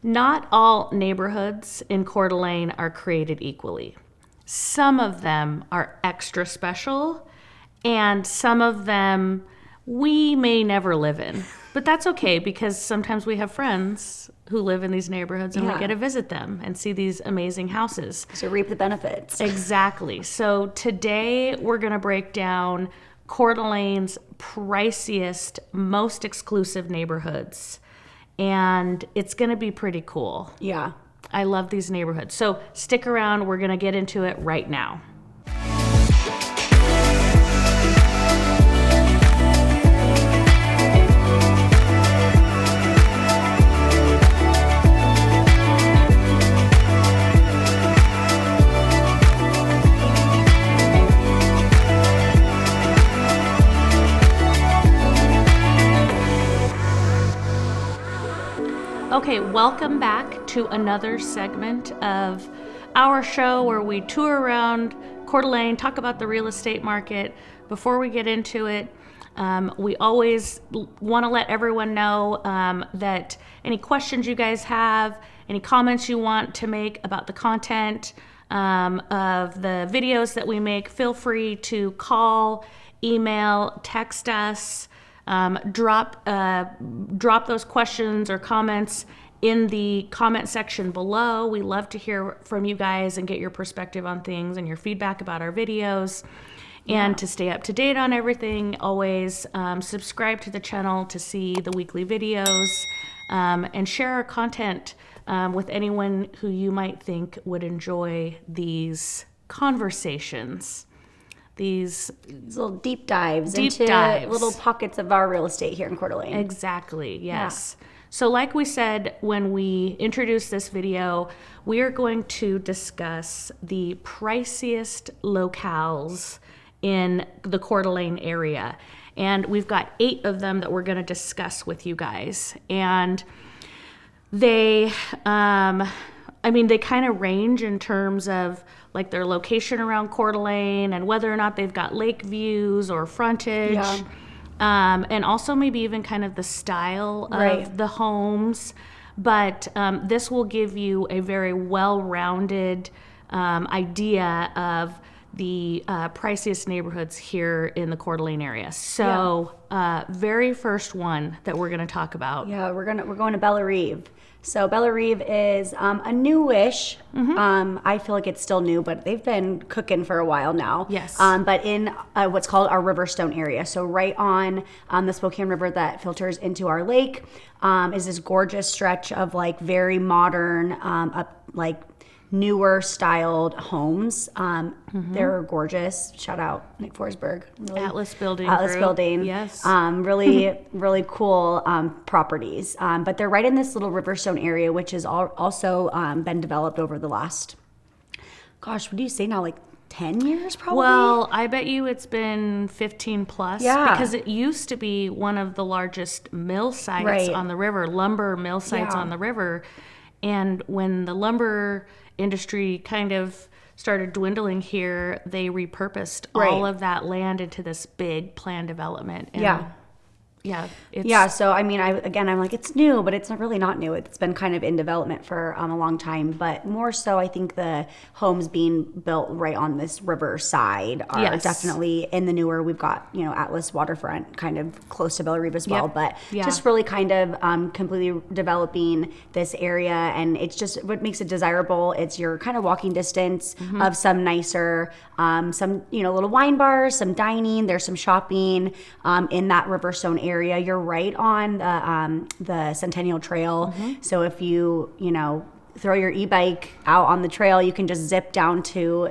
Not all neighborhoods in Coeur d'Alene are created equally. Some of them are extra special, and some of them we may never live in. But that's okay, because sometimes we have friends who live in these neighborhoods and we get to visit them and see these amazing houses. So reap the benefits. Exactly. So today we're going to break down Coeur d'Alene's priciest, most exclusive neighborhoods. And it's going to be pretty cool. Yeah. I love these neighborhoods. So stick around. We're going to get into it right now. Okay, welcome back to another segment of our show where we tour around Coeur d'Alene, talk about the real estate market. Before we get into it, we always want to let everyone know that any questions you guys have, any comments you want to make about the content of the videos that we make, feel free to call, email, text us. Drop those questions or comments in the comment section below. We love to hear from you guys and get your perspective on things and your feedback about our videos. And to stay up to date on everything, always subscribe to the channel to see the weekly videos, and share our content with anyone who you might think would enjoy these conversations. These little deep dives into little pockets of our real estate here in Coeur d'Alene. Exactly, yes. Yeah. So like we said when we introduced this video, we are going to discuss the priciest locales in the Coeur d'Alene area. And we've got 8 of them that we're going to discuss with you guys. And they, they kind of range in terms of like their location around Coeur d'Alene and whether or not they've got lake views or frontage. Yeah. And also maybe even kind of the style of the homes. But this will give you a very well-rounded idea of the priciest neighborhoods here in the Coeur d'Alene area. So very first one that we're going to talk about. Yeah, we're going to Bellerive. So Bellerive is a newish. I feel like it's still new, but they've been cooking for a while now. Yes. But in what's called our Riverstone area. So right on the Spokane River that filters into our lake is this gorgeous stretch of like very modern, newer styled homes. They're gorgeous. Shout out Nick Forsberg. Really, Atlas Building. Yes. Really, really cool properties. But they're right in this little Riverstone area, which has also been developed over the last, what do you say now, like 10 years probably? Well, I bet you it's been 15 plus. Yeah. Because it used to be one of the largest mill sites on the river, lumber mill sites on the river. And when the lumber industry kind of started dwindling here, they repurposed all of that land into this big planned development. And so I'm like, it's new, but it's really not new. It's been kind of in development for a long time, but more so I think the homes being built right on this river side are definitely in the newer. We've got Atlas waterfront kind of close to Bellerive as well, but just really kind of completely developing this area, and it's just what makes it desirable. It's your kind of walking distance of some nicer, some little wine bars, some dining. There's some shopping in that Riverstone area. You're right on the Centennial Trail. So if you throw your e-bike out on the trail, you can just zip down to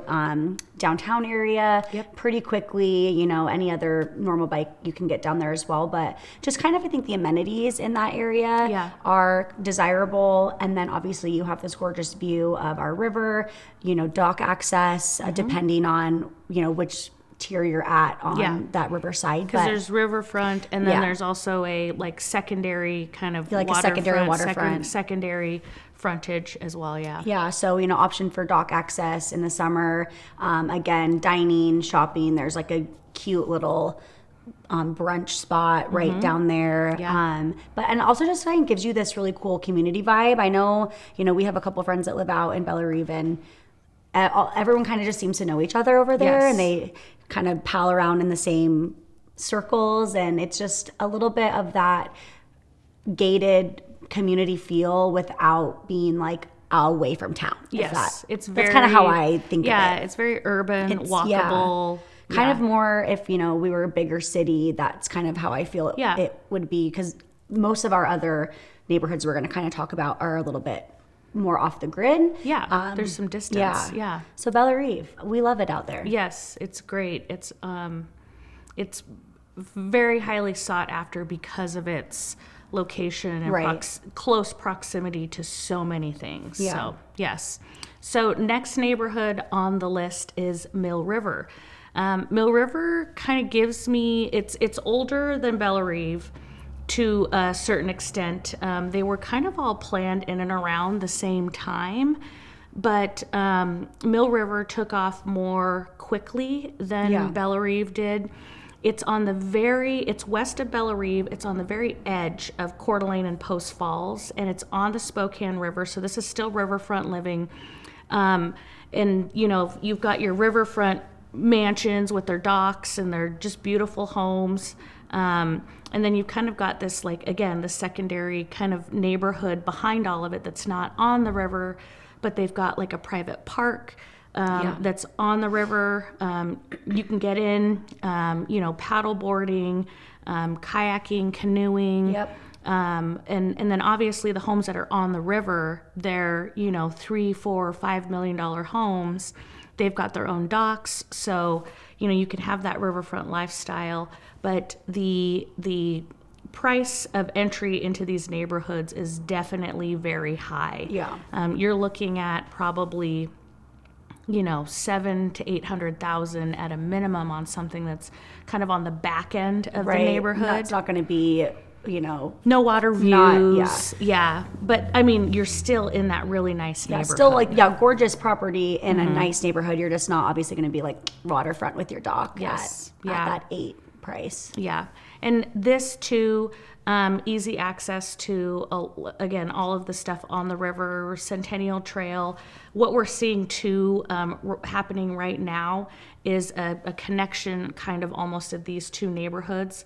downtown area pretty quickly. Any other normal bike you can get down there as well. But just kind of, I think the amenities in that area are desirable. And then obviously you have this gorgeous view of our river, dock access, depending on, which tier you're at on that riverside. Because there's riverfront, and then there's also a secondary kind of like a secondary waterfront, secondary frontage as well. So option for dock access in the summer. Again, dining, shopping. There's like a cute little brunch spot right down there. Yeah. And also just kind of gives you this really cool community vibe. I know, we have a couple of friends that live out in Bellerive, and everyone kind of just seems to know each other over there, and they kind of pal around in the same circles, and it's just a little bit of that gated community feel without being like away from town. Yes, that's kind of how I think of it. Yeah, it's very urban, walkable. Kind of more if, we were a bigger city, that's kind of how I feel it would be, because most of our other neighborhoods we're going to kind of talk about are a little bit more off the grid. Yeah, there's some distance. Yeah. So Bellerive, we love it out there. Yes, it's great. It's very highly sought after because of its location and close proximity to so many things. Yeah. So, yes. So next neighborhood on the list is Mill River. Mill River kind of gives me, it's older than Bellerive to a certain extent. They were kind of all planned in and around the same time, but Mill River took off more quickly than Bellerive did. It's west of Bellerive. It's on the very edge of Coeur d'Alene and Post Falls, and it's on the Spokane River. So this is still riverfront living. And, you've got your riverfront mansions with their docks, and they're just beautiful homes. And then you've kind of got this, the secondary kind of neighborhood behind all of it that's not on the river, but they've got like a private park that's on the river. You can get in, paddle boarding, kayaking, canoeing. Yep. And then obviously the homes that are on the river, they're, $3, $4, $5 million homes. They've got their own docks. So, you can have that riverfront lifestyle, but the price of entry into these neighborhoods is definitely very high. Yeah. You're looking at probably, $700,000 to $800,000 at a minimum on something that's kind of on the back end of the neighborhood. That's not going to be, no water views. But I mean, you're still in that really nice neighborhood. Still gorgeous property in a nice neighborhood. You're just not obviously going to be like waterfront with your dock at that 8 price. Yeah. And this too, easy access to, again, all of the stuff on the river, Centennial Trail. What we're seeing too happening right now is a connection kind of almost of these two neighborhoods.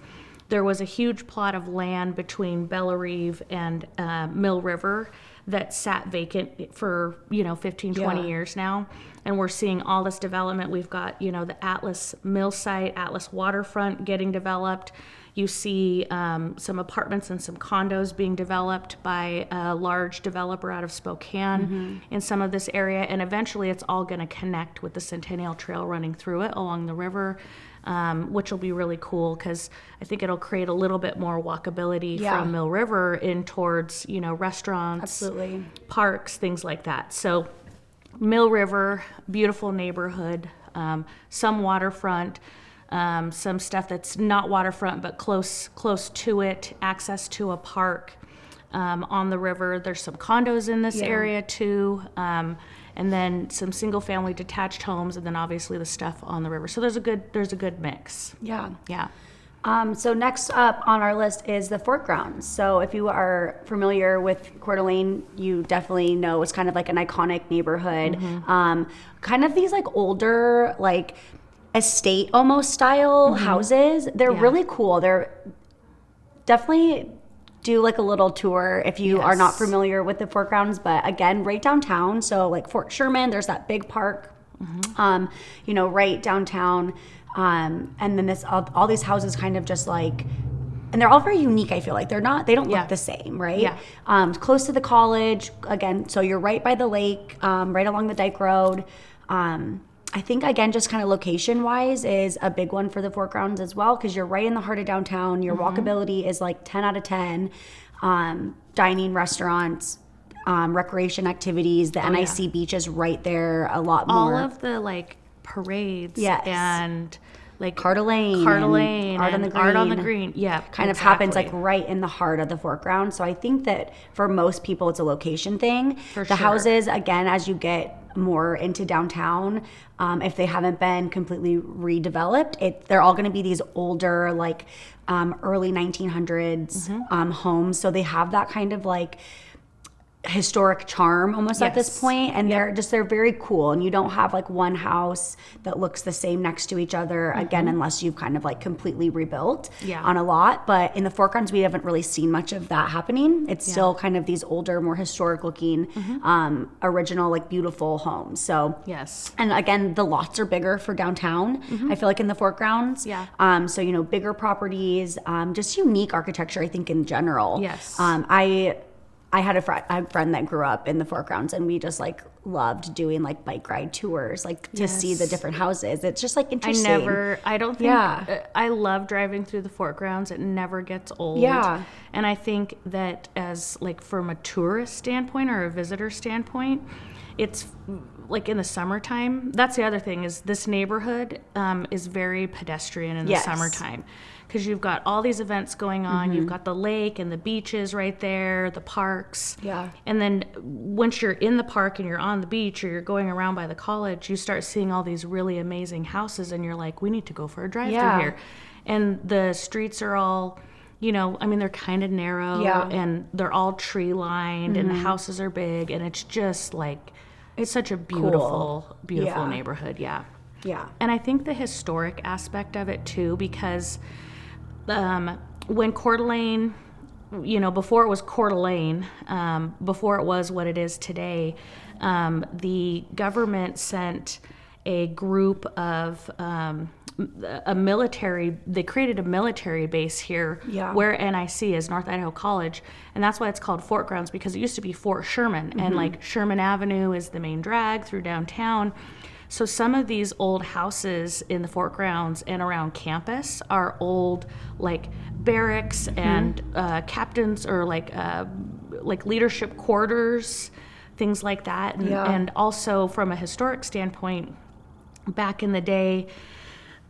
There was a huge plot of land between Bellerive and Mill River that sat vacant for, 15, 20 years now. And we're seeing all this development. We've got, the Atlas Mill site, Atlas Waterfront getting developed. You see some apartments and some condos being developed by a large developer out of Spokane in some of this area. And eventually it's all going to connect with the Centennial Trail running through it along the river, which will be really cool because I think it'll create a little bit more walkability from Mill River in towards, restaurants, absolutely, parks, things like that. So Mill River, beautiful neighborhood, some waterfront, some stuff that's not waterfront but close to it, access to a park on the river. There's some condos in this area too, and then some single family detached homes, and then obviously the stuff on the river. So there's a good mix. Yeah. So next up on our list is the Fort Grounds. So if you are familiar with Coeur d'Alene, you definitely know it's kind of like an iconic neighborhood. Kind of these like older, like estate almost style houses. They're really cool. They're definitely do like a little tour if you are not familiar with the Fort Grounds, but again, right downtown. So like Fort Sherman, there's that big park, right downtown. And then all these houses kind of just like, and they're all very unique. I feel like they don't look the same, right? Yeah. Close to the college again. So you're right by the lake, right along the Dike Road. I think, again, just kind of location-wise is a big one for the Fort Grounds as well, because you're right in the heart of downtown. Your walkability is like 10 out of 10. Dining, restaurants, recreation activities. The NIC beach is right there a lot more. All of the, like, parades and, like, Coeur d'Alene, Art on the Green. Yeah, kind of happens, like, right in the heart of the Fort Grounds. So I think that for most people, it's a location thing. The houses, again, as you get more into downtown, if they haven't been completely redeveloped, they're all going to be these older, like early 1900s homes. So they have that kind of like historic charm almost at this point, and they're very cool, and you don't have like one house that looks the same next to each other again, unless you've kind of like completely rebuilt on a lot. But in the foregrounds, we haven't really seen much of that happening. It's still kind of these older, more historic looking original, like beautiful homes. So and again, the lots are bigger for downtown. I feel like in the foregrounds, so you know, bigger properties, just unique architecture, I think, in general. I had a friend that grew up in the foregrounds, and we just like loved doing like bike ride tours, like to see the different houses. It's just like interesting. I love driving through the foregrounds. It never gets old. And I think that as like from a tourist standpoint or a visitor standpoint, it's like in the summertime. That's the other thing, is this neighborhood is very pedestrian in the summertime. Because you've got all these events going on. You've got the lake and the beaches right there, the parks. And then once you're in the park and you're on the beach, or you're going around by the college, you start seeing all these really amazing houses, and you're like, we need to go for a drive through here. And the streets are all, you know, I mean, they're kind of narrow, and they're all tree lined, and the houses are big, and it's just like, it's such a beautiful, beautiful neighborhood. And I think the historic aspect of it too, because when Coeur d'Alene, you know, before it was Coeur d'Alene, before it was what it is today, the government sent a group of they created a military base here where NIC is, North Idaho College, and that's why it's called Fort Grounds, because it used to be Fort Sherman, and like Sherman Avenue is the main drag through downtown. So some of these old houses in the Fort Grounds and around campus are old, like barracks and captains, or like leadership quarters, things like that. And also from a historic standpoint, back in the day,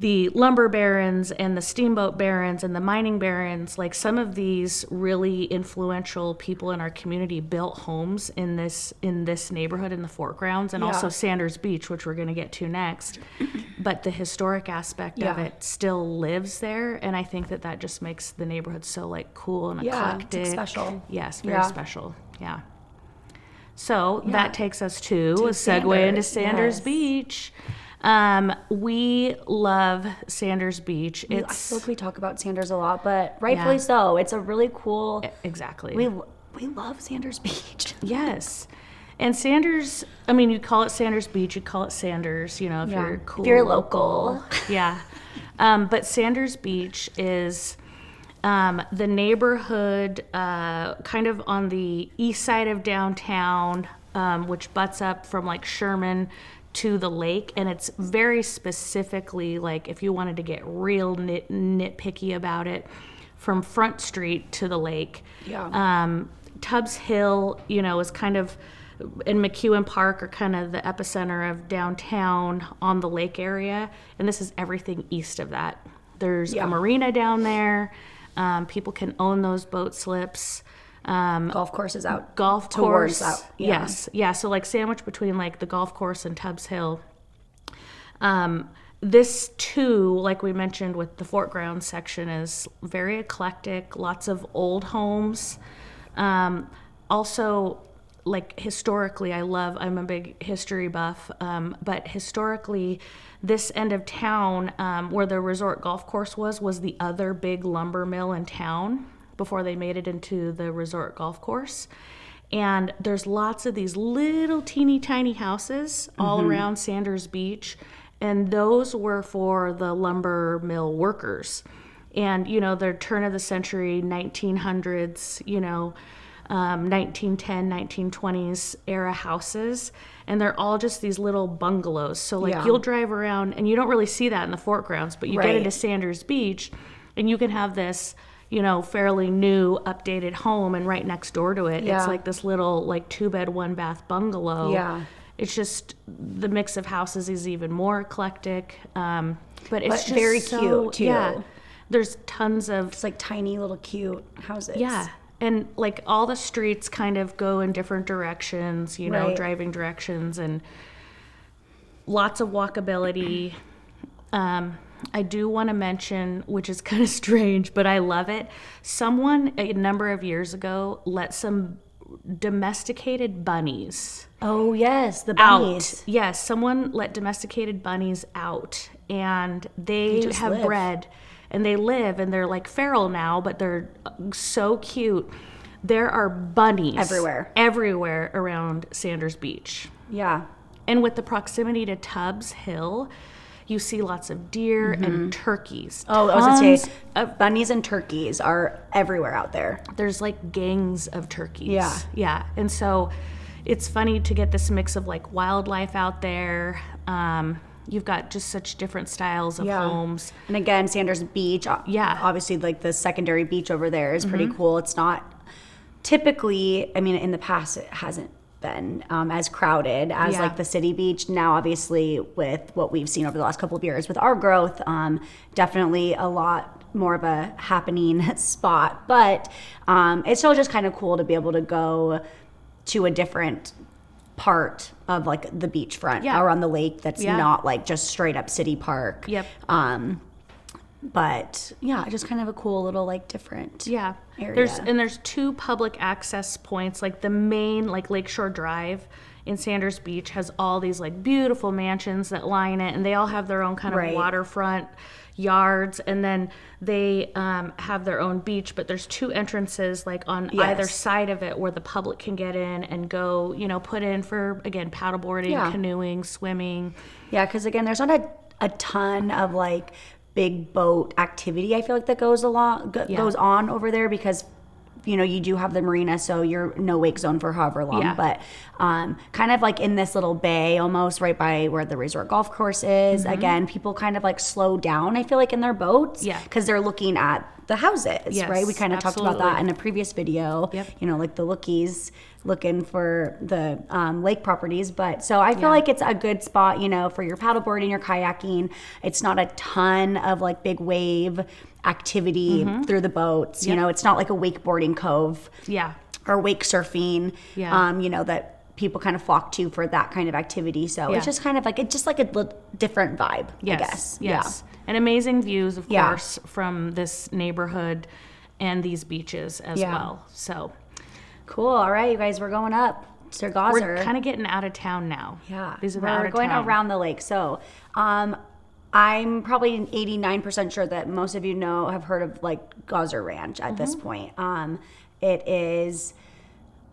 the lumber barons and the steamboat barons and the mining barons, like some of these really influential people in our community built homes in this neighborhood in the Fort Grounds, and also Sanders Beach, which we're going to get to next. But the historic aspect of it still lives there, and I think that just makes the neighborhood so like cool and eclectic. It's special. Yes, very special. So that takes us to a segue into Sanders Beach. We love Sanders Beach. I feel like we talk about Sanders a lot, but rightfully so. It's a really cool. Exactly. We love Sanders Beach. Yes. And Sanders, I mean, you call it Sanders Beach, you call it Sanders, you know, if you're cool. If you're local. But Sanders Beach is the neighborhood kind of on the east side of downtown, which butts up from like Sherman to the lake, and it's very specifically, like, if you wanted to get real nitpicky about it, from Front Street to the lake. Tubbs Hill, you know, is kind of, and McEwen Park are kind of the epicenter of downtown on the lake area, and this is everything east of that. There's a marina down there. People can own those boat slips. Golf courses out. Golf course. Out. Yes. Yeah. So like sandwiched between like the golf course and Tubbs Hill. This too, like we mentioned with the Fort Grounds section, is very eclectic, lots of old homes. Also, like historically, I'm a big history buff, but historically, this end of town, where the resort golf course was the other big lumber mill in town before they made it into the resort golf course. And there's lots of these little teeny tiny houses all around Sanders Beach, and those were for the lumber mill workers. And, you know, they're turn of the century, 1900s, you know, 1910, 1920s era houses, and they're all just these little bungalows. So like you'll drive around, and you don't really see that in the Fort Grounds, but you get into Sanders Beach, and you can have this, you know, fairly new, updated home, and right next door to it, it's like this little, like, 2-bed, 1-bath bungalow. It's just, the mix of houses is even more eclectic, but it's just very cute, too. There's tons of... It's like tiny little cute houses. And, like, all the streets kind of go in different directions, you know, driving directions, and lots of walkability. I do want to mention, which is kind of strange, but I love it. Someone a number of years ago let some domesticated bunnies. Oh, yes, the bunnies. Out. Yes, someone let domesticated bunnies out, and they have bred, and they live, and they're like feral now, but they're so cute. There are bunnies everywhere around Sanders Beach. Yeah. And with the proximity to Tubbs Hill, you see lots of deer and turkeys. Oh, I was going to say, bunnies and turkeys are everywhere out there. There's like gangs of turkeys. Yeah. Yeah. And so it's funny to get this mix of like wildlife out there. You've got just such different styles of homes. And again, Sanders Beach, obviously like the secondary beach over there is pretty cool. It's not typically, I mean, in the past it hasn't been as crowded as like the city beach. Now obviously with what we've seen over the last couple of years with our growth, definitely a lot more of a happening spot, but it's still just kind of cool to be able to go to a different part of like the beachfront or on the lake that's not like just straight up city park. But yeah, just kind of a cool little like different area. There's 2 public access points. Like the main like Lakeshore Drive in Sanders Beach has all these like beautiful mansions that line it, and they all have their own kind of waterfront yards, and then they have their own beach, but there's 2 entrances like on either side of it where the public can get in and go, you know, put in for, again, paddleboarding, canoeing, swimming. Yeah, because again, there's not a ton of like big boat activity, I feel like, that goes on over there, because you know, you do have the marina, so you're no wake zone for however long, but kind of like in this little bay almost right by where the resort golf course is. Again, people kind of like slow down, I feel like, in their boats because they're looking at the houses, right? We kind of talked about that in a previous video, you know, like the lookies looking for the lake properties. But so I feel like it's a good spot, you know, for your paddleboarding, your kayaking. It's not a ton of like big wave activity through the boats. You know, it's not like a wakeboarding cove or wake surfing, you know, that people kind of flock to for that kind of activity. So it's just kind of like, it's just like a different vibe, I guess. Yes. And amazing views, of course, from this neighborhood and these beaches as well. So cool. All right, you guys, we're going up to Gozzer. We're kind of getting out of town now. These are we're going around the lake. So I'm probably 89% sure that most of you have heard of like Gozzer Ranch at this point. It is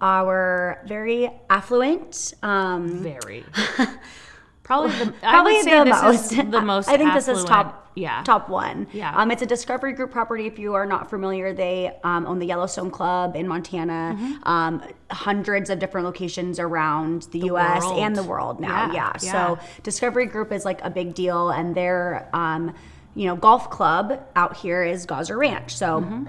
our very affluent, Probably the most. I think this is affluent. top one. It's a Discovery Group property. If you are not familiar, they own the Yellowstone Club in Montana, hundreds of different locations around the U.S. and the world now. So Discovery Group is like a big deal, and their you know, golf club out here is Gozzer Ranch. So.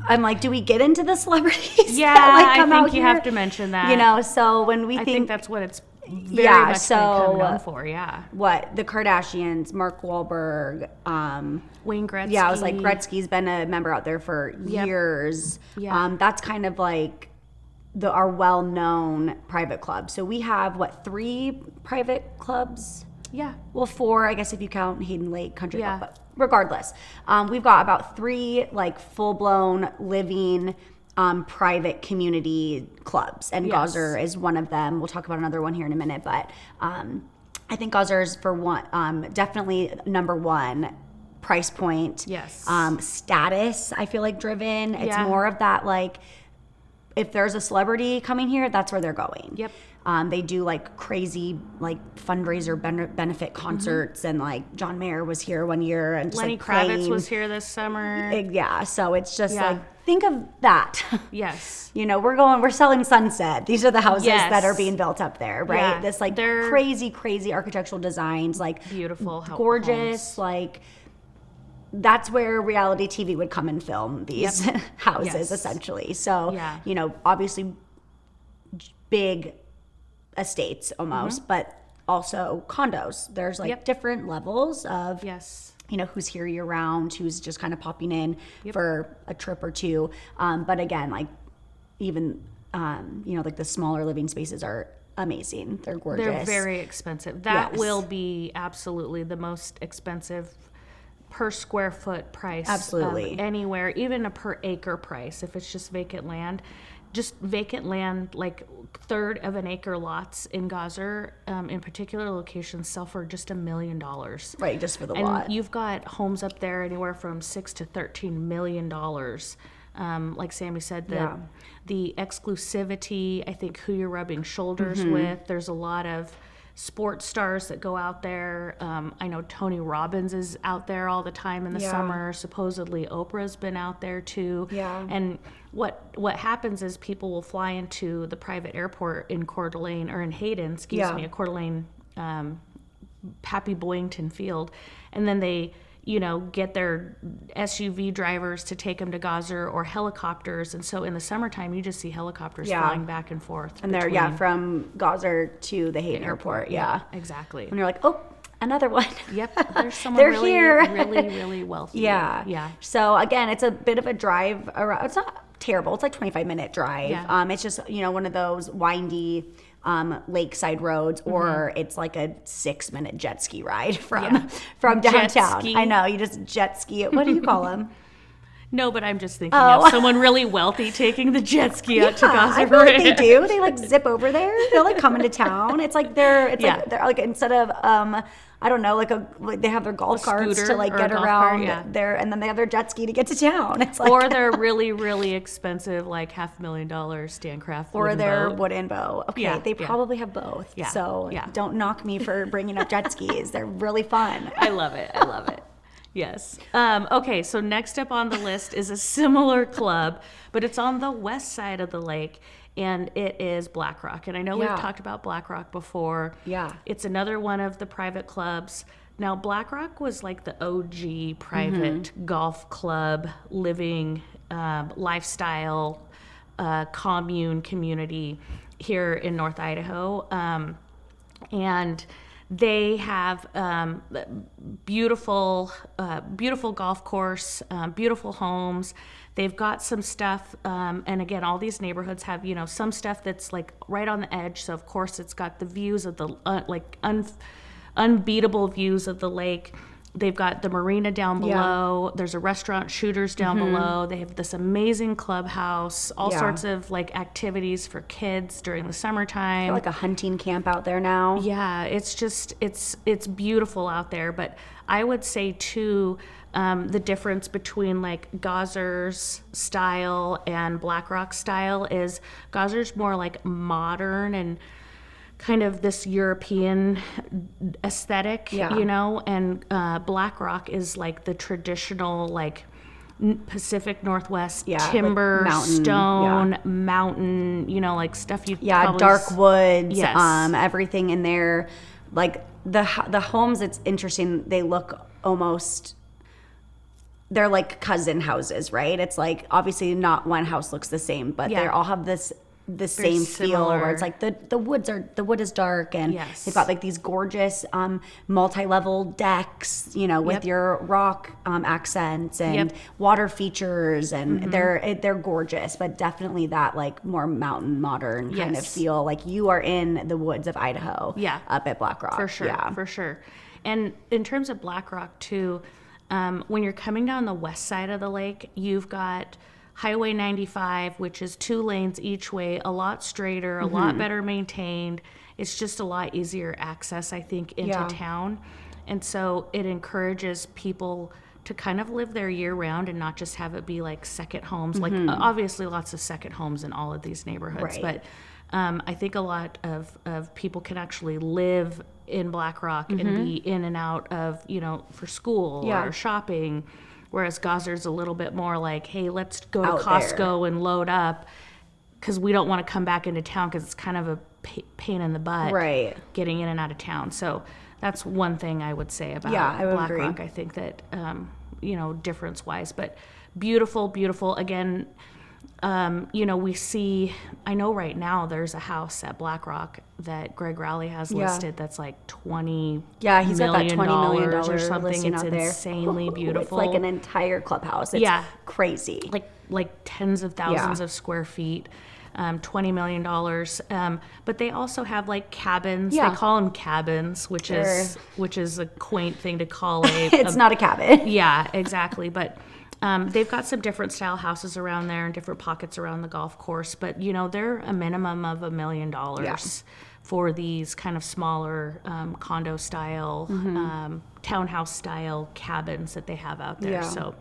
I'm like, do we get into the celebrities? I think you have to mention that. You know, so when we I think that's what it's very much become known for. What the Kardashians, Mark Wahlberg, Wayne Gretzky. Yeah, I was like, Gretzky's been a member out there for years. That's kind of like our well-known private club. So we have 3 private clubs? Well, 4, I guess, if you count Hayden Lake Country Club. But regardless, we've got about 3 like full-blown living private community clubs, and Gozzer is one of them. We'll talk about another one here in a minute, but I think Gozzer is for one, definitely number 1 price point. Status, I feel like, driven. It's more of that, like, if there's a celebrity coming here, that's where they're going. They do like crazy like fundraiser benefit concerts, and like John Mayer was here one year, and just, Lenny like, Kravitz was here this summer. So it's just like, think of that. You know, we're selling Sunset. These are the houses that are being built up there, right? This like crazy architectural designs, like beautiful, gorgeous, homes. Like that's where reality TV would come and film these houses essentially. So you know, obviously big estates almost, but also condos. There's like different levels of you know, who's here year round, who's just kind of popping in for a trip or two. But again, like even you know, like the smaller living spaces are amazing. They're gorgeous. They're very expensive. That will be absolutely the most expensive per square foot price. Absolutely. Anywhere, even a per acre price. If it's just vacant land, like third of an acre lots in Gozzer, in particular locations, sell for just $1 million. Right, just for the and lot. You've got homes up there anywhere from $6 to $13 million. Like Sammy said, the exclusivity, I think, who you're rubbing shoulders with. There's a lot of sports stars that go out there. I know Tony Robbins is out there all the time in the summer. Supposedly Oprah's been out there too. Yeah. And what happens is people will fly into the private airport in Coeur d'Alene, or in Hayden, Coeur d'Alene, Happy Boyington Field, and then they get their SUV drivers to take them to Gozzer, or helicopters. And so in the summertime, you just see helicopters flying back and forth. And they're, from Gozzer to the Hayden airport. Yeah, exactly. And you're like, oh, another one. Yep. There's someone really wealthy. Yeah. Yeah. So again, it's a bit of a drive around. It's not terrible. It's like 25-minute drive. Yeah. It's just, one of those windy lakeside roads, or it's like a 6-minute jet ski ride from downtown. I know, you just jet ski it. What do you call them? No, but I'm just thinking of someone really wealthy taking the jet ski out to Gozzer. I feel like they do. They like zip over there. They'll like come into town. It's like they're like instead of I don't know, like they have their golf carts to like get around there, and then they have their jet ski to get to town. It's like, or they're really, really expensive, like $500,000 Stancraft or their wooden boat. Okay, they probably have both. Yeah. So don't knock me for bringing up jet skis. They're really fun. I love it. Yes. Okay, so next up on the list is a similar club, but it's on the west side of the lake, and it is Black Rock. And I know we've talked about Black Rock before. Yeah. It's another one of the private clubs. Now, Black Rock was like the OG private golf club, living lifestyle, commune community here in North Idaho. And they have beautiful golf course, beautiful homes. They've got some stuff, and again, all these neighborhoods have, some stuff that's like right on the edge. So of course, it's got the views of the unbeatable views of the lake. They've got the marina down below. There's a restaurant, Shooters, down below. They have this amazing clubhouse, all sorts of like activities for kids during the summertime. Like a hunting camp out there now. Yeah, it's just, it's beautiful out there. But I would say too, the difference between like Gozzer's style and Black Rock style is Gozzer's more like modern and kind of this European aesthetic, and Black Rock is like the traditional like Pacific Northwest timber, like mountain, like stuff you dark woods, everything in there. Like the homes, it's interesting. They look almost, they're like cousin houses, right? It's like obviously not one house looks the same, but they all have the same feel, where it's like the wood is dark, and they've got like these gorgeous multi-level decks, with your rock accents and water features, and they're gorgeous, but definitely that like more mountain modern kind of feel, like you are in the woods of Idaho up at Black Rock. For sure. And in terms of Black Rock too, when you're coming down the west side of the lake, you've got Highway 95, which is 2 lanes each way, a lot straighter, a lot better maintained. It's just a lot easier access, I think, into town. And so it encourages people to kind of live there year round and not just have it be like second homes. Like obviously lots of second homes in all of these neighborhoods, but I think a lot of people can actually live in Black Rock and be in and out of, for school or shopping. Whereas Gozzer's a little bit more like, hey, let's go to Costco and load up, because we don't want to come back into town because it's kind of a pain in the butt getting in and out of town. So that's one thing I would say about Black Rock. I think that, difference-wise. But beautiful, beautiful. Again, we see, I know right now there's a house at Black Rock that Greg Rowley has listed that's like $20 he's got that $20 million or something. It's out there. Insanely beautiful. It's like an entire clubhouse. It's crazy. Like tens of thousands of square feet. $20 million. But they also have like cabins. Yeah. They call them cabins, which is a quaint thing to call it's not a cabin. Yeah, exactly. But they've got some different style houses around there and different pockets around the golf course. But, they're a minimum of $1 million for these kind of smaller condo style, townhouse style cabins that they have out there. Yeah. So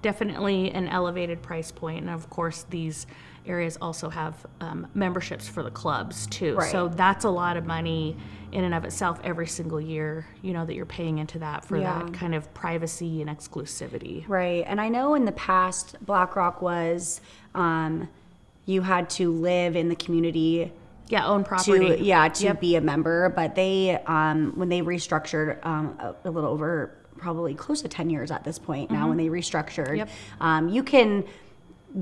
definitely an elevated price point. And of course, these areas also have memberships for the clubs too. Right. So that's a lot of money in and of itself every single year, that you're paying into that for that kind of privacy and exclusivity. Right. And I know in the past, BlackRock was, you had to live in the community. Yeah, own property. To be a member. But they, when they restructured a little over, probably close to 10 years at this point now, when they restructured, you can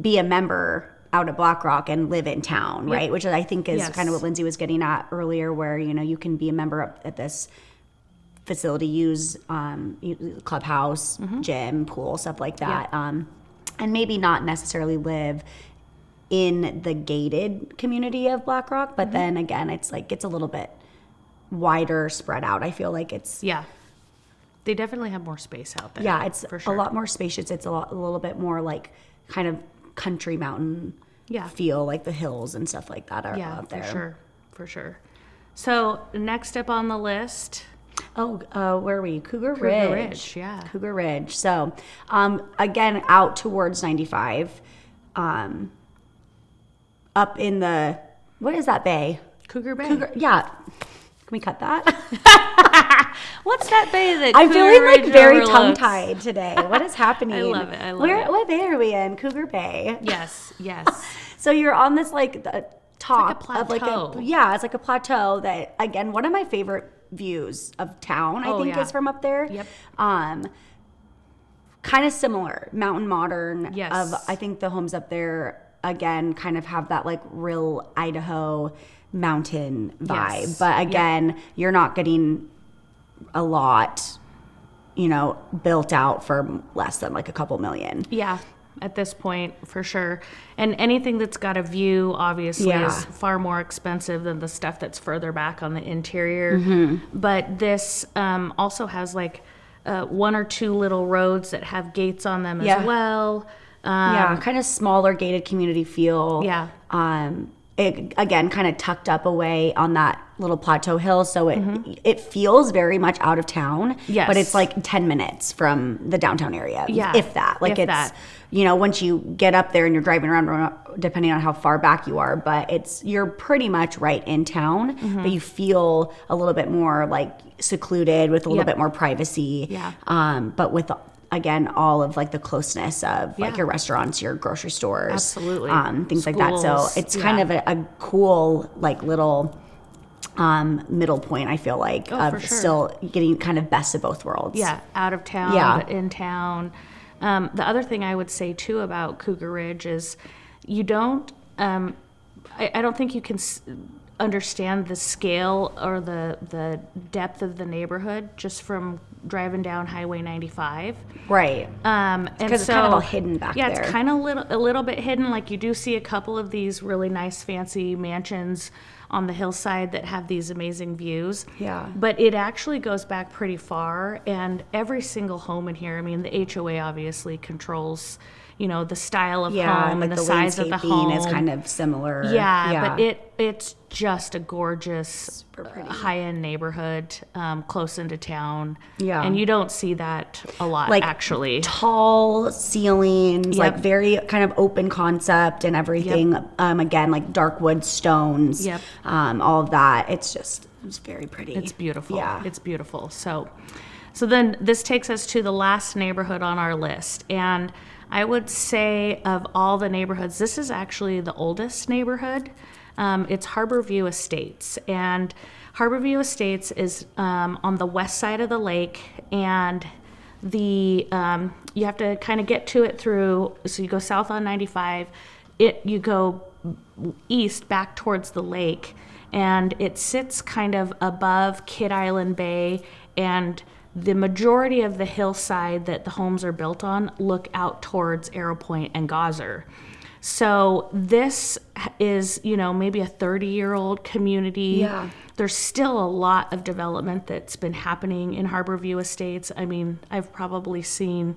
be a member out at BlackRock and live in town, right? Which I think is kind of what Lindsay was getting at earlier, where, you can be a member at this facility, use clubhouse, gym, pool, stuff like that, and maybe not necessarily live in the gated community of BlackRock, but then again, it's a little bit wider spread out. I feel like it's they definitely have more space out there. Yeah, it's for sure. a lot more spacious. It's a little bit more like kind of country mountain feel, like the hills and stuff like that are out there. For sure. So next up on the list. Where are we? Cougar Ridge. Cougar Ridge, yeah. Cougar Ridge. So, again, out towards 95. Up in the, what is that bay? Cougar Bay. Yeah. Can we cut that? What's that bay that I'm Cougar feeling like Ridge very overlooks? Tongue-tied today. What is happening? I love it. What bay are we in? Cougar Bay. Yes. So you're on this the top it's like a of plateau. it's like a plateau that, again, one of my favorite views of town, I think, is from up there. Yep. Kind of similar, mountain modern. Yes. I think the homes up there, again, kind of have that real Idaho mountain vibe. Yes. But again, you're not getting a lot, built out for less than a couple million. Yeah. At this point, for sure. And anything that's got a view, obviously, is far more expensive than the stuff that's further back on the interior. But this also has one or two little roads that have gates on them as well. Kind of smaller gated community feel. Yeah. It, again, kind of tucked up away on that little plateau hill, so it feels very much out of town. Yes. But it's 10 minutes from the downtown area. Yeah. If that. Once you get up there and you're driving around, depending on how far back you are, but you're pretty much right in town, but you feel a little bit more secluded with a little bit more privacy. Yeah. But with, again, all of the closeness of your restaurants, your grocery stores. Absolutely. Things like that. So it's kind of a cool little middle point, I feel like, of still getting kind of best of both worlds. Yeah, out of town, but in town. The other thing I would say too about Cougar Ridge is you don't, I don't think you can understand the scale or the depth of the neighborhood just from driving down Highway 95. Right. And because it's kind of all hidden back there. Yeah, it's kind of a little bit hidden. You do see a couple of these really nice fancy mansions on the hillside that have these amazing views. Yeah. But it actually goes back pretty far, and every single home in here, the HOA obviously controls, the style of home and the size of the home. Is kind of similar. Yeah. But it's just a gorgeous, high-end neighborhood, close into town. Yeah. And you don't see that a lot, actually. Tall ceilings, very kind of open concept and everything. Yep. Again, dark wood stones. Yep. All of that. It's very pretty. It's beautiful. Yeah. It's beautiful. So then this takes us to the last neighborhood on our list. And I would say of all the neighborhoods, this is actually the oldest neighborhood. It's Harborview Estates. And Harborview Estates is on the west side of the lake. And you have to kind of get to it through, so you go south on 95. You go east back towards the lake. And it sits kind of above Kidd Island Bay, and the majority of the hillside that the homes are built on look out towards Arrow Point and Gozzer. So this is, maybe a 30-year-old community. Yeah. There's still a lot of development that's been happening in Harborview Estates. I mean, I've probably seen,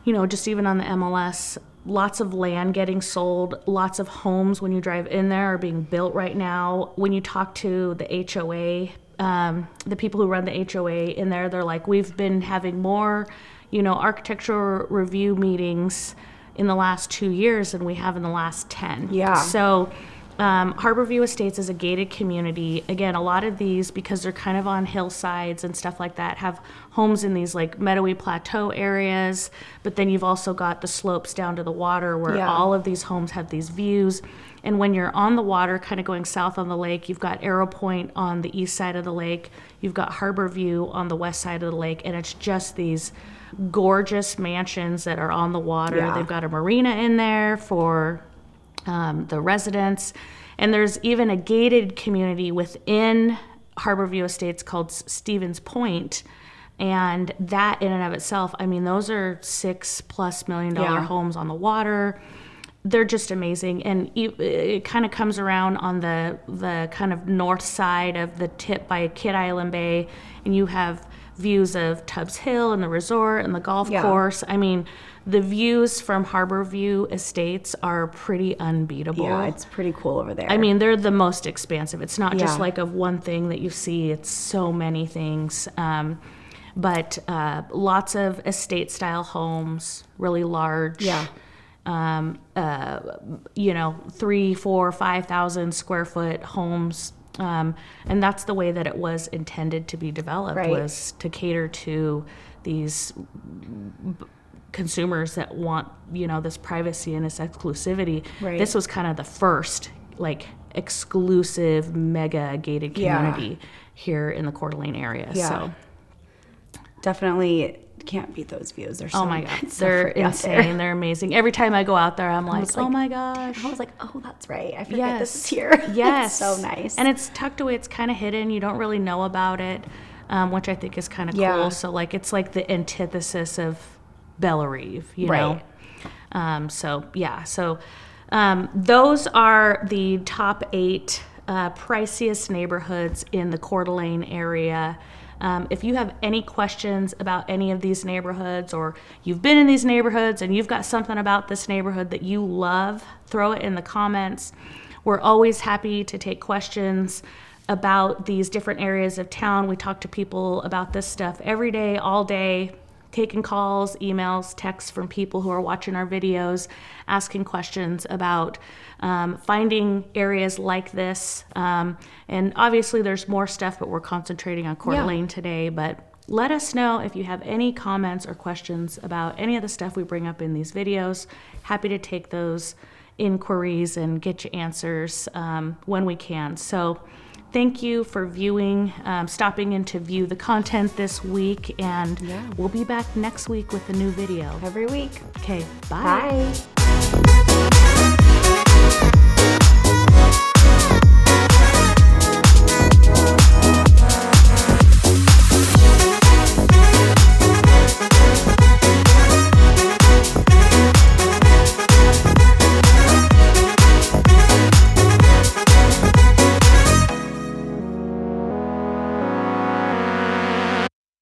just even on the MLS, lots of land getting sold, lots of homes when you drive in there are being built right now. When you talk to the HOA, the people who run the HOA in there, they're like, we've been having more, architectural review meetings in the last 2 years than we have in the last 10. Yeah. So Harborview Estates is a gated community. Again, a lot of these, because they're kind of on hillsides and stuff like that, have homes in these like meadowy plateau areas, but then you've also got the slopes down to the water where all of these homes have these views. And when you're on the water, kind of going south on the lake, you've got Arrow Point on the east side of the lake, you've got Harborview on the west side of the lake, and it's just these gorgeous mansions that are on the water. Yeah. They've got a marina in there for the residents, and there's even a gated community within Harborview Estates called Stevens Point, and that in and of itself, I mean, those are $6+ million homes on the water. They're just amazing, and it kind of comes around on the kind of north side of the tip by Kid Island Bay, and you have views of Tubbs Hill and the resort and the golf course. I mean, the views from Harborview Estates are pretty unbeatable. Yeah, it's pretty cool over there. I mean, they're the most expansive. It's not just like of one thing that you see. It's so many things. But lots of estate-style homes, really large. Yeah. 3, 4, 5,000 square foot homes. And that's the way that it was intended to be developed, was to cater to these consumers that want, this privacy and this exclusivity. Right. This was kind of the first, like, exclusive, mega gated community here in the Coeur d'Alene area. Yeah. So definitely can't beat those views. They're so, oh my God, they're insane. They're amazing. Every time I go out there, I'm like, oh my gosh. I was like, oh, that's right. I forget this is here. Yes. It's so nice. And it's tucked away. It's kind of hidden. You don't really know about it, which I think is kind of cool. So like, it's like the antithesis of Bellerive, you know? So those are the top 8 priciest neighborhoods in the Coeur d'Alene area. If you have any questions about any of these neighborhoods, or you've been in these neighborhoods and you've got something about this neighborhood that you love, throw it in the comments. We're always happy to take questions about these different areas of town. We talk to people about this stuff every day, all day, taking calls, emails, texts from people who are watching our videos, asking questions about finding areas like this. And obviously there's more stuff, but we're concentrating on Coeur d'Alene today. But let us know if you have any comments or questions about any of the stuff we bring up in these videos. Happy to take those inquiries and get you answers when we can. So thank you for viewing, stopping in to view the content this week, and we'll be back next week with a new video. Every week. Okay, bye. Bye.